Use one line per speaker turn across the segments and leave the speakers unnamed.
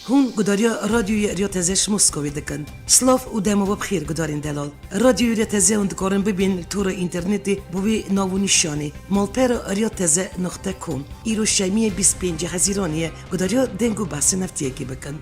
هون گداریا رادیوی ریاتزش مسکوی دکن. سلاف و دمو بخیر گدارین دلال. رادیوی ریاتزه اون دکارن ببین تور اینترنتی بوی ناونیشانی. مالپر ریاتزه نقطه کم. ایرو شمی 25 هزیرانیه گداریا دنگو بحث نفتیه کی بکن.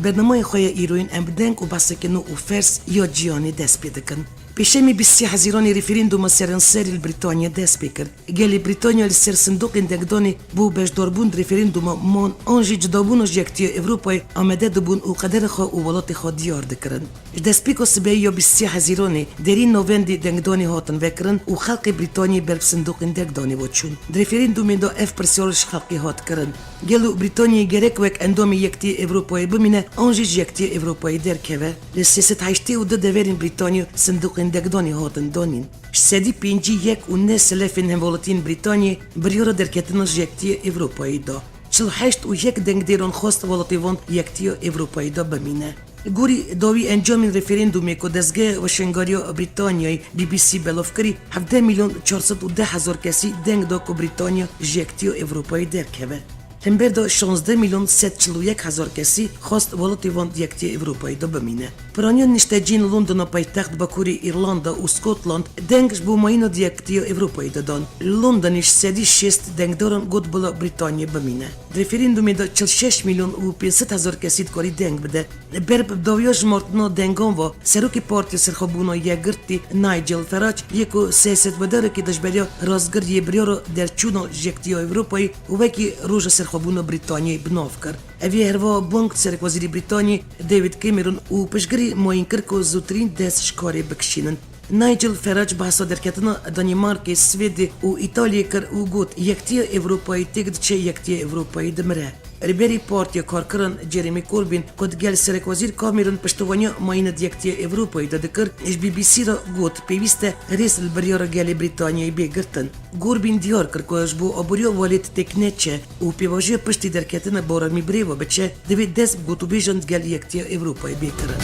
برنامه خوی ایروین ام دنگ و بحث کنو و فرس یا جیانی دست پیدا کن. پیشمی 20 هزیرانی رفرندوم سرانسری بریتانیا دست بکرد. گلی بریتانیا لسر صندوق اندگدانی بو بجداربون رفرندوم من آنجی جدابونش یکتی اروپای آمده دبون و قدر خو و ولات خو دیار دکرن. دست پیکو سبی یا 20 هزیرانی درین نووندی دنگدانی هاتن وکرن و خلق بریتانیا بر صندوق اندگدانی وچون. رفرندوم دا اف پرسیارش خلقی هات کرن. گلو بریتانیا گرک وک اندامی یکتی اروپای بمینه آنجی یکتی اروپای درکوه. لسیست هشتی و دورین بریتانیا صندوق اندگدانی هاتن دانین. سدی پینجی یک و نه سلفین همولتین بریتانیا بریار درکتنش یکتی اروپایی دا. 48 و یک دنگ دیران خواست ولاتیوان یکتی اروپایی دا بمینه. گوری داوی انجام رفرندومی که دستگاه واشنگتن بریتانیای BBC بلاف کری 17,410,000 کسی دنگ دا که بریتانیا یکتی اروپایی درکوه. همبر دا 16,141,000 کسی خواست ولاتیوان یکتی اروپایی دا بمینه. پرانیان نشتجین لندن و پایتخت باکوری ایرلاندا و اسکاتلند دنگش بو ماینو یکتی اروپایی دادن. لندنش سدی 6 دنگ دارن گود بلا بریتانیا بمینه. رفرندومی دا 46,500,000 کسی کاری دنگ بده. برب داویاش مارتنا دنگان و سروکی پارتی سرخوبونا یگرتی نایجل فراج یکو سیاست بداره که دشبریا رازگر یبریارو در چونا یکتی اروپایی و وکی روژ سرخوبونا بریتانیا بناف کرد. اوی هروا بانک سرک وزیر بریتانیا دیوید کامرون و پشگری ماین کرد که زودترین دست شکاری بکشینن. نایجل فراج بحثا درکتنا دانمارک، سوید و ایتالیا کر و گوت یکتی اروپایی تگد چه یکتی اروپایی دمره. ریبری پارتیا کارکران جریمی کوربین کد گل سرک وزیر کامرون پشتوانیا مایند یکتی اروپایی داده کرد اش BBC را گوت پیوسته ریس البریار گل بریتانیایی بگرتن. کوربین دیار کرد که اش بو ابوریا والید تکنیچه و پیواجی پشتی درکتنا بارمی بریو بچه دوید دست گوتو بیجند گل یکتی اروپایی بکرن.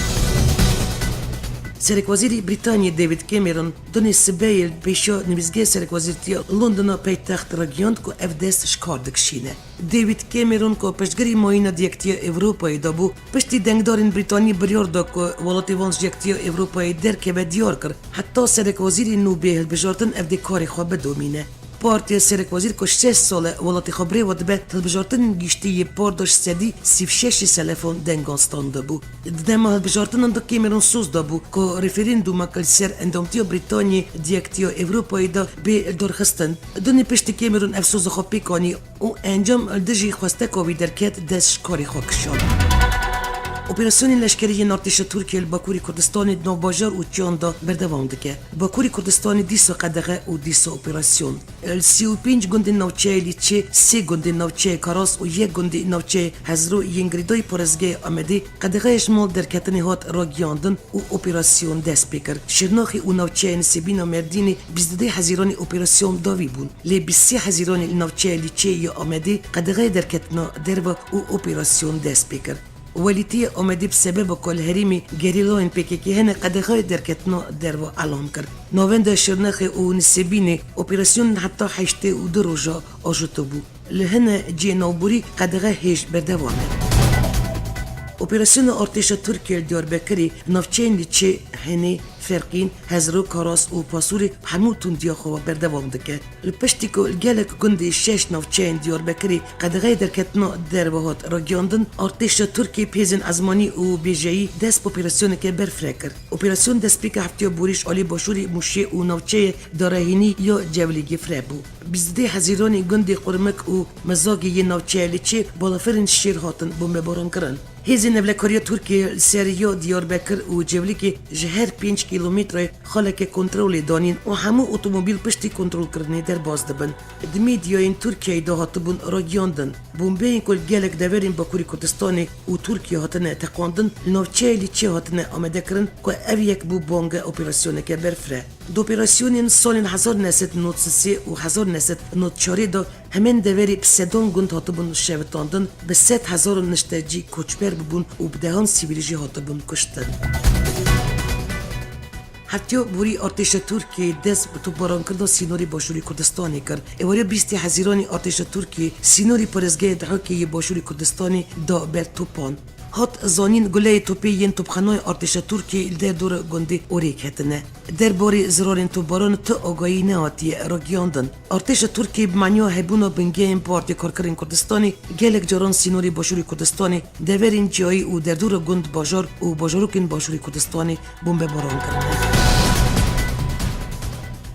سرک وزیر بریتانیا دیوید کامرون دونی سبیل پیشا نمیزگی سرک وزیرتیا لندن پایتخت راگیاند که اف دست شکار دکشینه. دیوید کامرون که پشتگری ماینه یکتی اروپایی دابو پشتی دنگدارین بریتانیا بریار دا که ولاتیوانش یکتی اروپایی درکه به دیار کرد حتی سرک وزیر نو بیهل بجارتن اف دی کاری خواه بدومینه. پارتی سرک وزیر که 6 ساله ولاتی خبری ود به تلبجارتن گیشتی پارداش سدی 36 سلفون دنگانستان دابو. دما بجارتن دا کامرون سوز دابو که رفرندوم کل سر اندامتیو بریتانیا دیکتیو اروپایی دا به درخستن. دونی پشتی کامرون افسوز خواه پیکانی و انجام دجی خواسته که درکت دست کاری خواه کشان. اپراسیون لشکری ارتش ترکیه باکوری کردستان نوباجار و چاندا بردوام دکه. باکوری کردستان دیسو قدغه و دیسو اپراسیون. 35 گوند نوچه لیچه، 3 گوند نوچه کاراس و 1 گوند نوچه هزرو ینگریدای پرزگه آمده قدغه شمال درکتن هات راگیاندن و اپراسیون دست بکر. شرناخی و نوچه نسبین و مردین 22 هزیران اپراسیون داوی بون. لی 20 هزیران نوچه لیچه یا آمده قدغه درکتن درو و اپراسیون دست بکر. ولیتی آمده بسبب کل هریمی گریلوین پیکی هنه قدغه درکتنا درو علام کرد. نووند شرناخ و نسبین اپراسیون حتی 82 روزا آجوتو بو. لهنه جی نوبوری قدغه هیچ بردوامه. اپراسیون ارتش ترکیه دیاربکری نافچین لیچه هنه فرقین هزرو کاراس و پاسوری هموتون دیا خواه بردوام دکه. لپشتی که الگلک گنده 6 نافچین دیاربکری قدغه درکتنا دروهات راگیاندن ارتش ترکیه پیزن ازمانی و بیجایی دست اپراسیون که برفرکر. اپراسیون دست پیک هفته بوریش آلی باشوری موشه و نافچه دارهینی یا جولیگی فربو. 22 هزیران گنده قرمک و مزاگی نافچه لیچه بالافرین شیر هاتن بومب باران کرن. هیزی نولکاریا ترکیه سریا دیاربکر و جولیکی جهر 5 کیلومتر خالک کنترل دانین و همو اتومبیل پشتی کنترل کردنی در باز دبن. دمی دیاین ترکیه دا هاتبون راگیاندن. بومبین کل گلک دورین باکوری کردستانی و ترکیه هاتنه تقواندن نوچه لیچه هاتنه آمده کرن که او یک بو بانگ اپراسیونه که برفره. دو اپراسیونین سالین 1993 و 1994 دا همین دوری بسیدان گند هاتبون شوتاندن به 100,000 نشتجی کچبر ببون و بدهان سیویلیجی هاتبون کشتن. حتی بوری ارتش ترکیه دست به تو باران کرد و سینوری باشوری کردستانی کرد. اوری 20 حزیرانی ارتش ترکیه سینوری پرزگاه دحوکی باشوری کردستانی دا بر توپان. هات زانین گله توپی ین توپخانه ارتش ترکیه در دور گندی اوریک هتنه. در باری زرارین توپباران تا آگاهی نهاتی را گیاندن. ارتش ترکیه بمعنی هبونا بنگه پارتی کارکرین کردستانی گلک جران سینوری باشوری کردستانی دورین جایی و در دور گند باجار و باجاروکین باشوری کردستانی بمب باران کرده.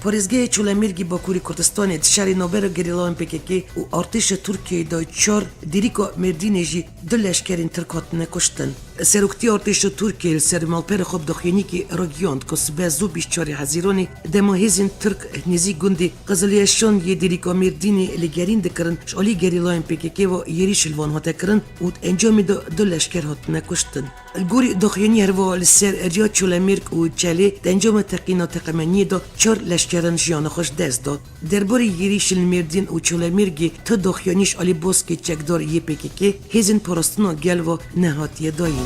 پارێزگەیە چۆلەمێرگی باکووری کوردستانی شاری ناوبەرە گەریلاوان PKK و ئارتێشە تورکیەیدا 4 دیریکا مێردینێژی du leşkerên Tirk hatine kuştin. Seroktiya Artêşa Tirkiyê li ser malpera xwe bi daxuyanîkê ragihand ku sibe zû 24 Hezîranê dema hêzên Tirk nêzî gundê qezilyeşan yê dîrîka mêrdînê li gerîn dikirin ji alî gerîlayên PKK ve yerî şilvan hate kirin û encamê de du leşker hatine kuştin. Li gorî daxuyanî herva li ser Eriya Çolemêrg û Çelê di encama teqîna teqemeniyê de 4 leşkerin jiyana xwe ji dest dat. Derbarê yerî şil mêrdîn û Çolemêrgê ti daxuyanî ji alî Boskê çekdar yê PKK hêzên parastina gel ve nehatiye dayîn.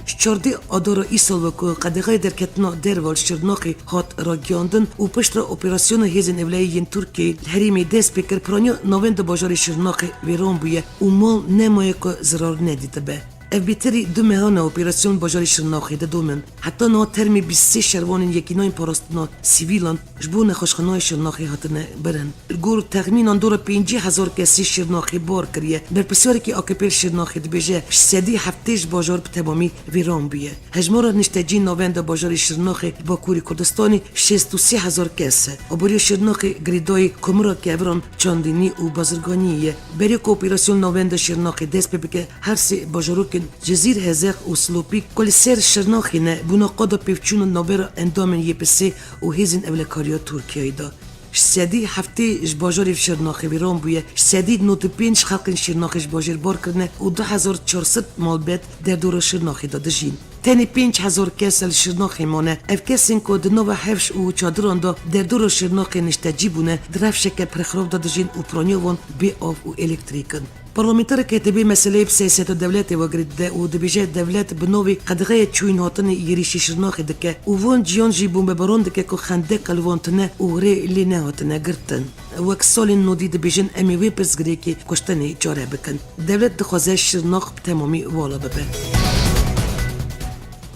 Çardê adara îsal ve ku qedexeyê derketina derval Şirnaxê hat ragiyandin û piştre operasyona hêzên evleyiyên Tirkiyê li Herêmê dest pê kir piraniya navên di bajarê Şirnaxê wêran bûye û mal nemaye ku zirar nedîtibe. Ev bêtirî du mehana operasyon bajarê Şirnaxê de domin. Heta niha termê 23 şervanên yekînayên parastina sivîlan ji bo nexweşxanayê Şirnaxê hatine birin. Li gor texmînan dora 50,000 kesî Şirnaxê bar kiriye. Berpirsyarekî AKP Şirnaxê dibêje ji sedî heftê ji bajar bi temamî vêran bûye. Hejmara niştecî navên de bajarê Şirnaxê Bakurî Kurdistanê 63,000 kes e. Aboriya Şirnaxê girêdayê komira keviran çandînî û bazirganiyê ye. Berê ku operasyon navên de Şirnaxê dest pê bike her sê bajarokên Cezîr Hezex û Slopîk ku li ser Şirnaxê ne bûna qada pêvçûna navbera endamên YPS û hêzên evlekariya Tirkiyeyê da. Ji sedî heftê ji bajarê Şirnaxê vêran bûye. Ji sedî 95 xelkên Şirnaxê ji bajêr bar kirine û 2400 malbet derdora Şirnaxê da dijîn. Tenê 5,000 kes li Şirnaxê mane. Ev kesên ku di nava hevş û çadiran da derdora Şirnaxê niştecî bûne di revşeke pirxirav da dijîn û piraniya wan bê av û elektrîkin. Parlamenterek HDP meseleyê bi siyaseta devletê ve girîdide û dibêje devlet bi novê qedexeya çûyîn hatinê êrişî Şirnaxê dike û van ciyan jî bombebaran dike ku xendek li wan tune û rê lê nehatine girtin. Wek salên nodî dibêjin em ê wê pirsgirêkê kuştinê çare bikin. Devlet dixwaze Şirnax bi temamî vala bibe.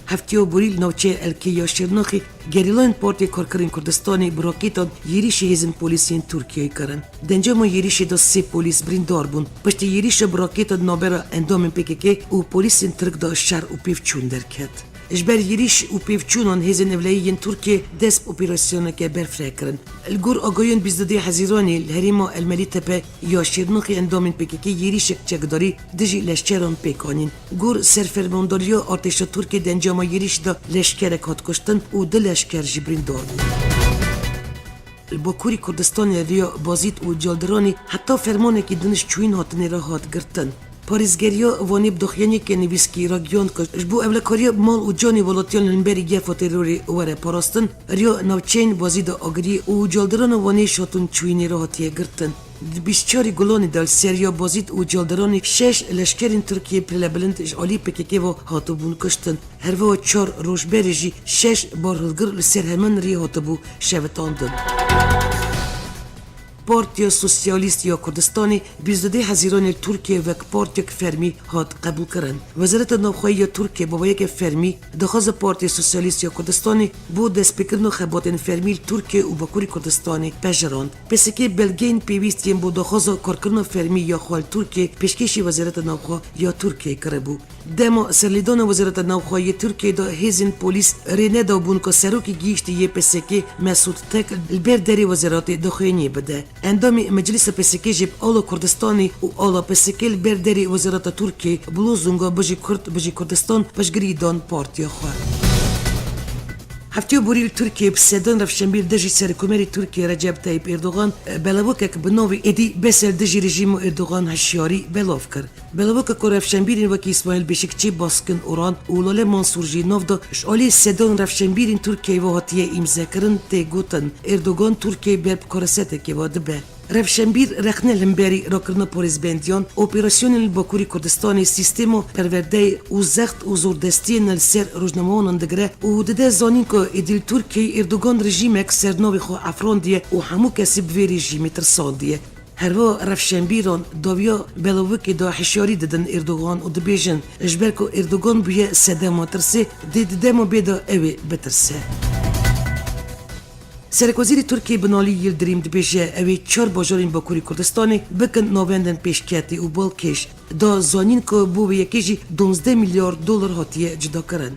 Heftiya borî li navçeya Elkêya Şirnaxê gerîlayên Partiya Karkerên Kurdistanê bi rakêtan yerîşê hêzên polîsiyên Tirkiyeyê kirin. Di encama yerîşê de 3 polîs birîndar bûn. Piştî yerîşa bi rakêta di navbera endamên PKK û polîsên Tirk da şer û pêvçûn derket. Ji ber yerîş û pêvçûnan hêzên evleyiyên Tirkiye dest operasyoneke berfireh kirin. Li gor agahiyên 22 Hezîranê li herêma Elmelî Tepe ya Şirnaxê endamên PKK yerîşek çekdarî dijî leşkeran pêkanîn. Gor serfermandariya artêşa Tirkiye di encama yerîş de leşkerek hat kuştin û di leşker jî birîndar bûn. Li Bakurî Kurdistanê riya Bazît û Caldiranê heta fermanekî diniş çûyîn hatine re hat girtin. Parêzgeriya wanê bi daxuyaniyekê nivîskî ragihand ku ji bo evlekariya mal û canê welatiyan li hemberî gefa terorê were parastin, riya navçeyên Bazî de Agirî û Caldirana wanê şatûn çûyînê re hatiye girtin. Di 24 Gulanê de li seriya Bazît û Caldiranê 6 leşkerên Tirkiye pirlebilind ji alî PKK ve hatibûn kuştin. Herva 4 rojberê jî 6 barhilgir li ser hemin rê hatibû şevitandin. Partiya Sosyalîst ya Kurdistanê 22 Hezîranê Tirkiye vek partiyek fermî hat qebûl kirin. Wezareta Navxweyî ya Tirkiye bavayeke fermî dixwaze Partiya Sosyalîst ya Kurdistanê bo destpêkirina xebatên fermî li Tirkiye û Bakurî Kurdistanê pejirand. PSK belgeyên pêwîstiyên bo daxwaza karkirina fermî ya xwe li Tirkiye pêşkêşî Wezareta Navxwe ya Tirkiye kiribû. Dema serlêdana Wezareta Navxwe ya Tirkiye de hêzên polîs rê nedabûn ku serokê gihîştî yê PSK Mesûd Tek li ber derê wezaratê daxuyaniyê bide. Endamê Meclisa PSK jî bi ala Kurdistanê û ala PSK li ber derê Wezareta Tirkiye bi lozunga bijî Kurd bijî Kurdistan piştgirî dan partiya xwe. Heftiya borî li Tirkiye bi sedan revşenbîr dijî Serokkomarê Tirkiye Recep Tayyip Erdogan belavokek bi navê Êdî Besel dijî rejîma Erdogan hişyarî belav kir. Belavokek ku revşenbîrên wekî İsmail Beşikçî baskın Oran û Lale Mansûr jî nav da ji alî sedan revşenbîrên Tirkiye ve hatiye îmzekirin tê gotin Erdogan Tirkiye ber bi karasetekê ve dibe. رفشنبیر رخنه لمبری راکرنا پوریزبندیان اپراسیون باکوری کردستان سیستم پرورده و زخت و زوردستی نلسر روزنامه‌ان دگره و دده زانین که ایدل ترکیه اردوغان رژیمک سرنوی خو افراندیه و همو کسی به رژیمی ترساندیه. هروا رفشنبیران داویا بلوکی دا حشاری دادن اردوغان و دبیجن اجبر که اردوغان بیه سدما ترسه ددما بیدا اوی بترسه. سرکوزیر ترکیه بنالی یلدریم دبیجه اوی 4 باجارین باکوری کردستانی بکن نووندن پیشکتی و بالکش دا زانین که بو یکیجی 12 میلیارد دلار هاتیه جدا کرن.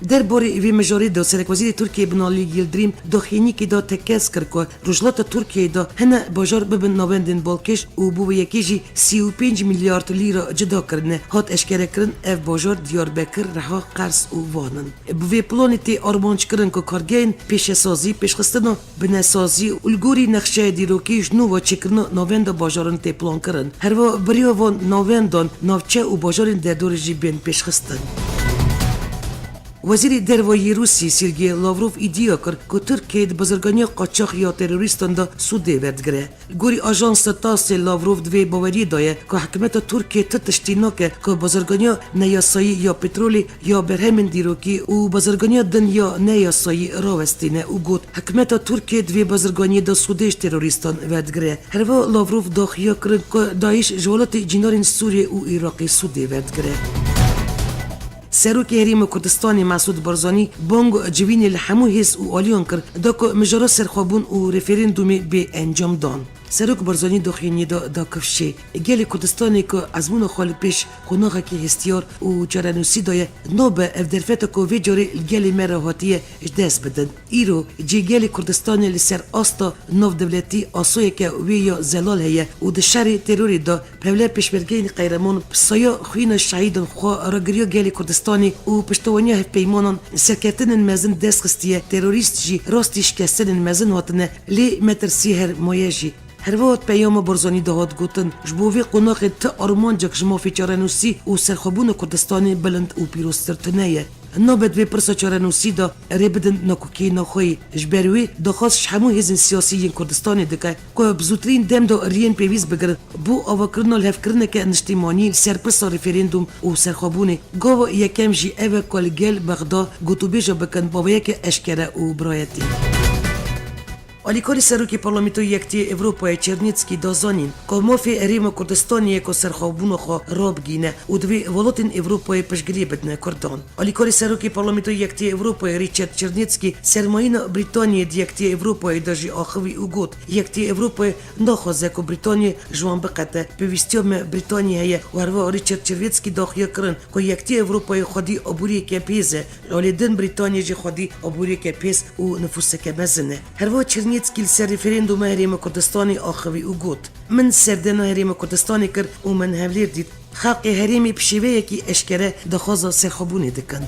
در باری وی مجاری دا سرکوزیر ترکیه بنالی یلدریم دا خینی که دا تکس کرد که رجلات ترکیه دا هنه باجار ببن نووندن بالکش و بو یکیجی 35 میلیارد لیره جدا کرنه هات اشکره کرن اف باجار دیار بکر رها قرص و وانن. بوی پلانیتی آرمانچ کرن که کارگین پیش سازی پیش خستنو بنا سازی الگوری نقشه دیروکیش نو و چکرنو نووند باجارن تی پلان کرن. هر و بریو وان نووندان نوچه و باجارن در دور جیبین پیش خستن. وزیر دروایی روسی سرگی لاوروف ادعا کرد که ترکیه بازرگانی قاچاق یا تروریستان دا سوده وردگره. گوری آژانس تاس لاوروف دوی باوری دایه که حکومت ترکیه تشتینا که بازرگانی نیاسایی یا پترولی یا برهمن دیروکی و بازرگانی دن یا نیاسایی راوستینه و گفت حکومت ترکیه دوی بازرگانی دا سودهش تروریستان وردگره. هروا لاوروف داخیا کرد که داعش جولات جنارین سوریه و عراقی سوده وردگره. سروک حریم کردستان مسعود بارزانی بانگ جوین الحمو حس و آلیان کرد دا که مجرا سرخوابون و رفرندومی به انجام دان. سروک بارزانی داخینی دا کفشه گل کردستانی که از مون خال پیش قناغه که هستیار و جرانوسی دایه نوبه افدرفت که وی جاری گل مراحاتیه اجداز بدن. ایرو جی گل کردستانی لسر آستا نو دولتی آسویه که وی یا زلال هیه و ده شر تروری دا پوله پیشبرگین قیرمان پسایا خوین شهیدان خواه راگریا گل کردستانی و پشتوانی هف پیمانان سرکتن مزن دست خستیه تروریست جی راستیش کسن مزن واتنه لی مترسی هر مایجی. هر وقت پیام بارزانی دهات گوتن جبوی قناق تا آرمانجک جمافی چارنوسی و سرخوابون کردستانی بلند و پیروستر تنیه. نابد وی پرسا چارنوسی دا ربدن ناکوکی ناخوی جبروی دخواست همو هزین سیاسی کردستانی دکه که بزودترین دم دا رین پیویز بگرد بو آواکرنا الهف کرنه که نشتیمانی سرپرسا رفرندوم و سرخوابونه گاوا یکم جی اوه کالگل بغدا گوتو بیجا بکن باویه که اشکره و برایتی. Alikori سروکی پارلمانتو یکتی اروپای چرنیتسکی دازانین که مافی ریم کردستانی که سرخوابون خو راب گینه و دوی ولاتین اروپای پشگری بدنه کردان. Alikori سروکی پارلمانتو یکتی اروپای ریچارد چرنیتسکی سرمایین بریتانیا یکتی اروپای داجی آخوی او گوت یکتی اروپای نخوازه که بریتانیا جوان بقته پیوستیام بریتانیا هیه و هروا ریچارد چرنیتسکی داخیا کرن که یکتی اروپای خودی عبوری که پیزه ولیدن بریتانیا جی خودی عبوری که پیز و نفوسه که بزنه. هروا چرنیتسکی سر رفرندوم هریم کردستانی آخوی او گوت من سردنا هریم کردستانی کرد و من هولیر دید خلق هریمی پشیوه یکی اشکره دخوازا سرخوابونی دکن.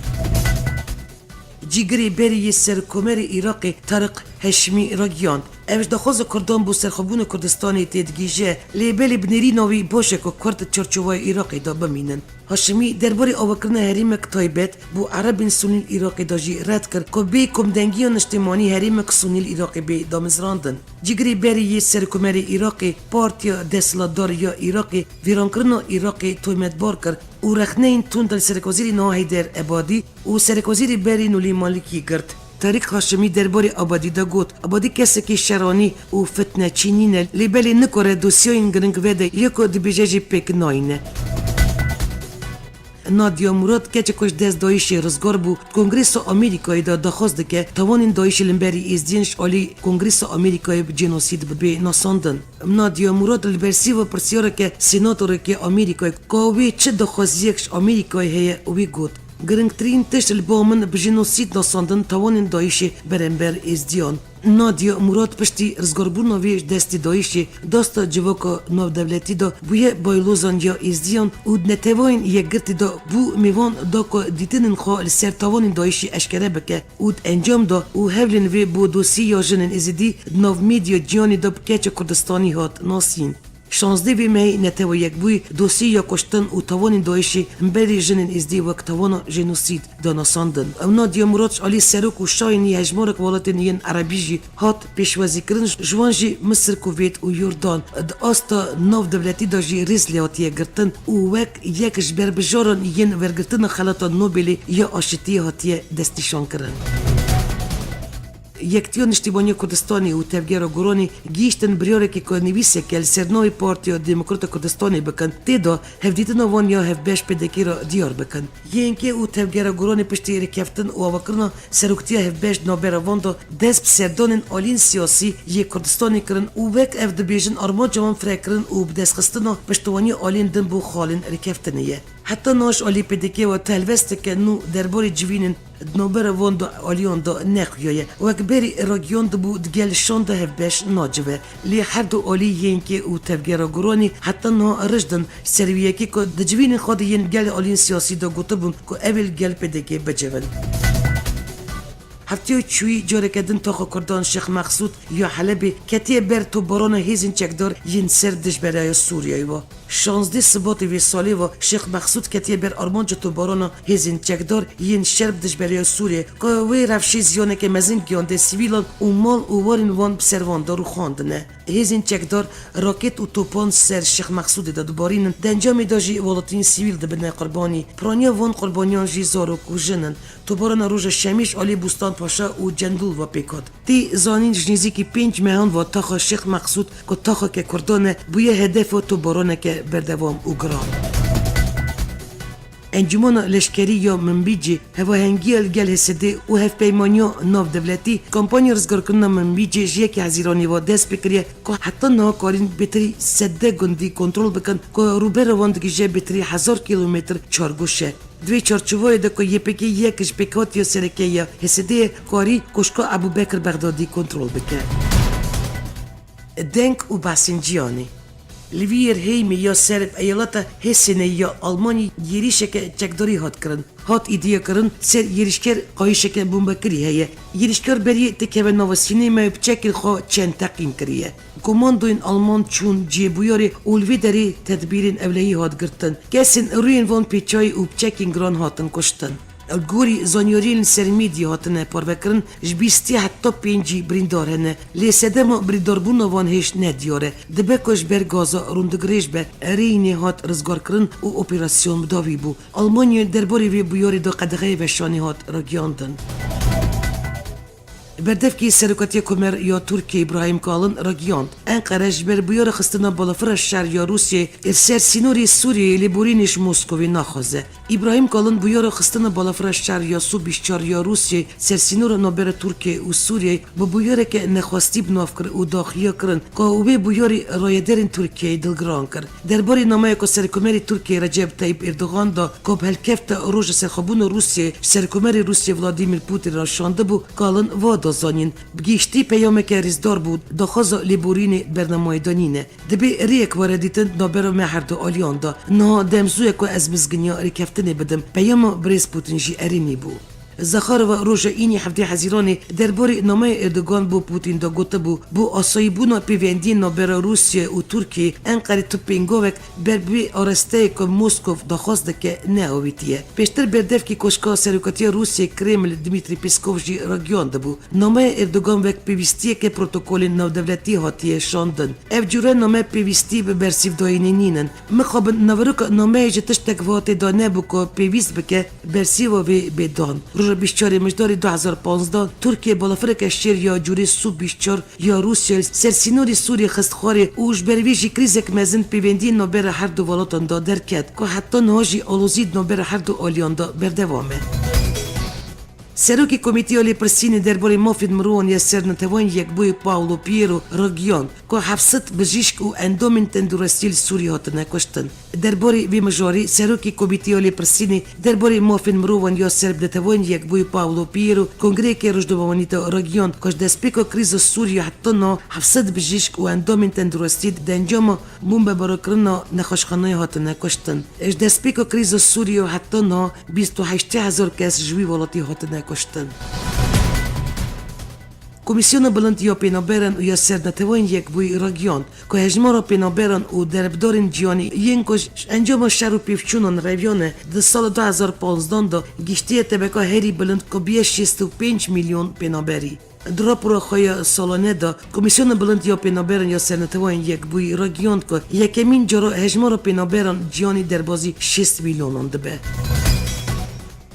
جیگری بری سرکومر عراقی طارق هشمی راگیان اوش دخواز کردان بو سرخوابون کردستانی تدگیجه لیبلی بنیری نوی باشه که کرد چرچوای عراقی دا بمینن. هاشمی درباره آوکرن هریمک تایبت بو عرب سونیل عراقی دا جی رد کرد که بی کمدنگیان اجتماعی هریمک سونیل عراقی بی دامزراندن. جیگری بری سرکومر عراقی پارتیا دسلادار یا عراقی ویرانکرن عراقی تویمت بار کرد و رخنین توندل سرکوزیری ناهی در عبادی و سرکوزیری بری نولی مالکی گرد. طارق هاشمی درباره آبادی دا گوت آبادی کسی که شرانی و فتنه چینینه لیبلی نکره دوسیاین گرنگ وده یکو دبیجه پیک ناینه. نادیا مراد که کش دست دایش رزگار بو کنگرس آمریکایی دا دخواست که توانین دایش لنبری ازدینش علی کنگرس آمریکایی جنوسید به ناساندن. نادیا مراد البرسی و پرسیاره که سناتور که آمریکایی که چه دخواستیکش آمریکایی هیه وی گوت گرنگترین تشل بامن بجنوسید ناساندن توانین دایش برنبر ازدیان. نادیا مراد پشتی رزگاربون ویش دستی دایشی داستا جواکا نو دولتی دا بویه بایلوزان یا ازدیان و نتوان یک گرتی دا بو میوان دا که دیتنین خواه لسر توانین دایشی اشکره بکه و انجام دا و هولین وی بو دوسی یا جنن ازدی نو میدیا جیانی دا بکیچ کردستانی هات ناسین. 16 وی نتو یک بوی دوسی یا کشتن و توان دایشی بری جنین ازدی وقت توان جنوسید دانساندن. اونا دیامروچ علی سرک و شاینی هجمارک ولاتنین عربیجی هات پیشوازی کردن جوانجی مصر کویت و یوردان د آستا نو دولتی داجی ریزلیاتی گرتن و وک یکش بر بجارن ین ورگرتن خلاط نوبلی یا آشتی هاتی دستیشان کردن. یکتیو نشتیبانی کردستانی و تفگیر گرانی گیشتن بریاره که نویسه که سرنوی پارتی و دموکرات کردستانی بکن تیدا هفدیتن وان یا هفبش پدکی را دیار بکن. اینکه او تفگیر گرانی پشتی رکفتن و آوکرنا سروکتی هفبش نابر وان دا دست بسردان آلین سیاسی یک کردستانی کرن و وک افد بیجن آرمان جوان فرکرن و بدست خستنا پشتوانی آلین دن بو خالن رکفتنیه. حتی ناش آلی پدکی و تلوست که نو درباری جوینن دنبر وان دا آلیان دا نخویه و اکبری راگیان دا بود گل شان دا هفبش ناجوه لی هر دو آلی ینکی او تفگیر گرانی حتی نا رجدن سرویه که دا جوینن خود ین گل آلین سیاسی دا گوته بون که اول گل پدکی بجون. هفتیو چوی جاره کدن تاخو کردان شیخ مقصود یا حلبی کتی بر تو باران هیزن چکدار ین سردش برای سوریه و 16 سبات وی سالی و شیخ مقصود کتی بر آرمانجا تو باران هیزن چکدار ین شرب دش برای سوریه که وی رفشی زیانه که مزین گیانده سیویلان و مال و وارن وان بسروان دارو خواندنه. هیزن چکدار راکت و توپان سر شیخ مقصود داد بارینن دنجامی داجی ولاتین سیویل دبنه قربانی پرانیا وان قربانیان جی زاروک و جنن تو باران روز شمیش علی بوستان پاشا و جندول و پیکاد. تی زانین جنیزی که 5 مهان و تاخ شیخ مقصود که تاخ که کردانه بویه هدف و تو بارانه که بردوام و گرام. انجمن لشکری یا منبیجی هواهنگی الگل هسده و هف پیمانیا ناو دولتی کمپانی رزگار کنن منبیجی جیه که حزیرانی و دست بکریه که حتی نها کارین بتری سده گندی کنترل بکن که روبه رواندگی جه بتری 1000 کیلومتر چارگوشه. دوی چارچوبای ده که یپکی یکش بکات یا سرکه یا هسده کاری کشکا ابو بکر بغدادی کنترل بکن. دنک و باسنجیانی لیویر هیمی یا سرب ایالات هسینه یا آلمانی یریشه که چکداری هات کرن هات ایدیا کرن سر یریشکر قایشه که بومبکری هیه یریشکر بری تکه نوسینه ما بچکل خو چند تقیم کریه کماندوین آلمان چون جیبویاری اولوی داری تدبیرین اولیی هات گرتن کسین روین وان پیچای و بچکین گران هاتن کشتن الگوری زانیورین سرمیدی هاتنه پاروکرن جبیستی حتی 5 بریندار هنه لی سدما بریندار بونا وان هیش ندیاره دبکش بر گازا روندگریش بر رینی هات رزگار کرن و اپراسیون بداوی بو آلمانیا درباری وی بیاری دا قدغه و شانی هات را گیاندن. بردفکی سرکاتی کمر یا ترکیه ابراهیم کالن را گیاند. انقره جبر بیار خستنا بالافر شهر یا روسیه ارسر سینوری سوریه لیبورینش موسکوی نخوازه. ابراهیم کالن بیار خستنا بالافر شهر یا سوبیشچار یا روسیه سرسینور نابر ترکیه و سوریه با بیاره که نخواستی بناف کر و داخلیه کرن که اوی بیاری رایدرین ترکیه دلگران کر. درباری نامه که سرکمری ترکیه رجب طیب اردوغان دا که بهلکفت روژ سرخبون روسیه سرکمری روسیه ولادیمیر پوتین را شانده بو کالن واد زانین بگیشتی پیامه که ریزدار بود داخوز لیبورین برنامه دانینه دبی ریک واردیتن نابر مهر دو آلیان دا نه دمزوی که از مزگنیا ریکفتنی بدم پیام بریز پوتین جی ارینی بو. زخارو روژا اینی هفته حزیرانی درباره نامه اردوگان بو پوتین دا گوته بو آسایبونا پیوندی نابر روسیه و ترکیه انقره توپینگوک بر بی آرسته که موسکوف داخواسته که نه آویتیه. پیشتر بردف که کشکا سرکاتی روسیه کرمل دمیتری پیسکوف جی را گیانده بو. نامه اردوگان وک پیوستیه که پروتکول نو دولتی هاتیه شاندن. اف جوره نامه پیوستی به برسیف داینی نینن. مخابن نوروک نامه جتشتک واته دانه بو که پیوست بکه برسیو وی بدان. بیشتر مجدار 2015 ترکیه بالافرک شیر یا جوری سوب بیشتر یا روسیه سرسینوری سوری خستخواری اوش برویجی کریزک مزن پیوندی نوبر هر دو ولاتان دا درکت که حتی نهاجی آلوزید نوبر هر دو آلیان دا بردوامه. سروکی کمیته پرسینی درباره مافید مروان یا سرنتوان یک بوی پاولو پیرو راگیان که 700 بجیشک و اندومین تندرستی سوری هاتنه کشتن. درباره وی مجاری سروکی کمیته پرسینی درباره مافید مروان یا سرنتوان یک بوی پاولو پیرو کنگره که رجدوانیتا راگیان که دسپیکو کریز سوری حتی نه 700 بجیشک و اندومین تندرستی دنجام بمب براکرنا نخوشخانه هاتنه کشتن. اش دسپیکو کریز سوری حتی نه 28000 کس جوی ولاتی هاتنه کشتن. Komisjona بلند یا پینابرن یا سرنتوین یک بوی رگیاند که هجمارا پینابرن و دربدارین جیانی ینکش انجام شر و پیفچونان رویانه در سال 2015 دا گشتی طبقه هری بلند که بیش 65 میلیون پینابری. در راپور خوی سالانه دا کمیسیون بلند یا پینابرن یا سرنتوین یک بوی رگیاند که یکمین جرا هجمارا پینابرن جیانی در بازی 6 میلیون دبه.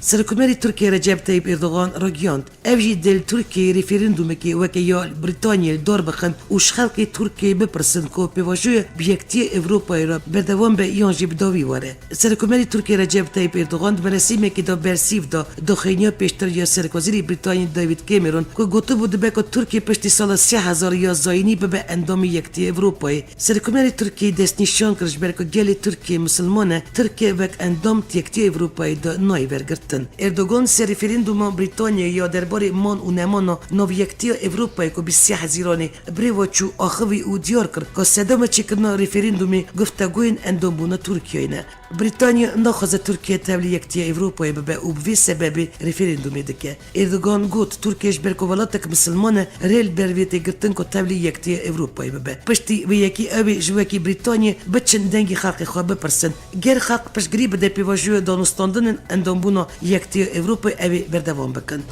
سرکومری ترکیه رجب طیب اردوغان راگیاند اوجی دل ترکیه ریفرندوم که وکی یا بریتانیا دار بخن وش خلق ترکیه بپرسن که پیواجوی بیکتی اروپای را بردوام به یانجی بداوی واره. سرکومری ترکیه رجب طیب اردوغان مراسمی که دا برسیف دا دخینیا پیشتر یا سرکوزیری بریتانیا دیوید کامرون که گوته بود به که ترکیه پشتی سال 3000 یا زاینی به اندام یکتی اروپای. سرکومری ترکیه دست نشان کرد بر که گل ترکیه مسلمانه ترکیه وک اندام یکتی اروپای دا نای ورگرتن. اردوغان سر ریفرندوم بریتانیا یا درباره مان و نمان نویکتی اروپای که 30 هزارانی بریوچو آخوی او دیار کرد که صدام چکرنا ریفرندومی گفتگوین اندام بونا ترکیه نه. بریتانیا نخواست ترکیه تبلی یکتی اروپای ببه او به سبب ریفرندومی دکه. اردوغان گفت ترکیش برکوالاتک مسلمانه ریل برویتی گرتن که تبلی یکتی اروپای ببه. پشتی و یکی اوی جوکی بریتانیا بچن دنگی خلق خواه بپرسن. گر خلق پشگری بده پیواجوی دانستاندن اندام بونا یکتی اروپای اوی بردوام بکن.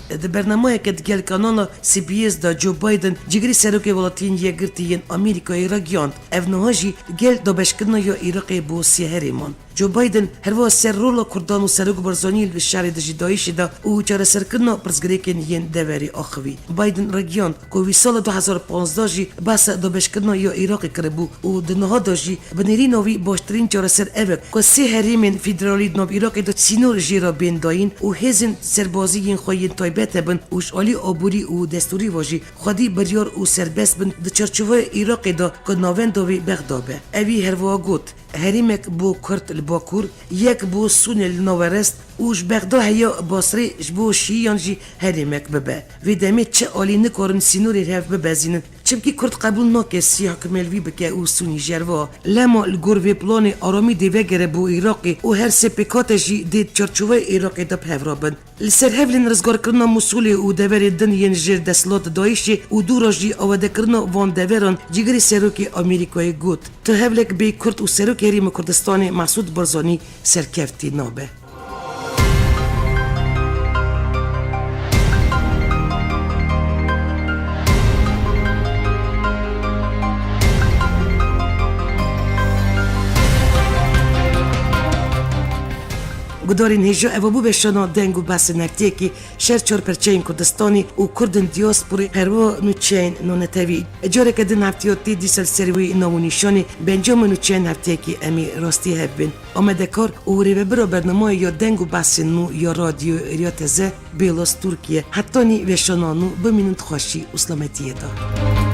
در برنامه که دیگر کانال CBS دا جو بایدن جگری سروک ولاتین یگرتین آمریکای راگیاند افنهاجی گل دا بشکرنا یا عراقی بو سیهریمان. جو بایدن هر وا سر رولا کردان و سرک برزانیل به شهر دجدایش دا او چاره سرکرنا پرزگریکن ین دوری آخوی. بایدن راگیاند که وی سال 2015 جی بس دا بشکرنا یا عراقی کربو و دنها داجی بنیری نوی باشترین چاره سر اوک که سیهریمن فدرالی نو عراقی دا سینور جیرا بین داین و هزن سربازی خوین تایبت بن وش عالی آبوری و دستوری واجی خودی بریار و سربست بن د چرچوه عراقی دا که ناوین داوی بغدابه. اوی هر وا گوت هریمک بو کرد الباکور یک بو سون نوورست اوش بغدا هیا باسری جبو شیان جی هریمک ببه و دمی چه عالی نکارن سینوری هف ببزینن چمکی کرد قبول ناکه سیاه کملوی بکه او سونی جروا لما الگور و پلان آرامی دیوه گره بو عراقی و هر سپکات جی دید چرچوه عراقی دا پهورابن لسر هفلین رزگار کرنا مسئولی او دوری دن ین جر دستلات دایشی و دورا جی آوده کرنا وان دوران جگری سروکی آمریکای گوت تو هفلک بی کرد و سروک هریم کردستان مسعود برزانی سرکفتی نابه. گدارین هجا اوابو بشانا دنگو بس نکتیه که شهر 4% کردستانی و کردن دیاسپوری هروا نوچین نونتوی اجاره کدن هفتیاتی دیسل سروی نامونیشانی بنجام نوچین هفتیه که امی راستی هبین آمده کار و ریوه برا برنامه یا دنگو بس نو یا رادیو ریاتزه بیلاس ترکیه حتی نی وشانا نو بمینند خوشی اسلامتیه دا.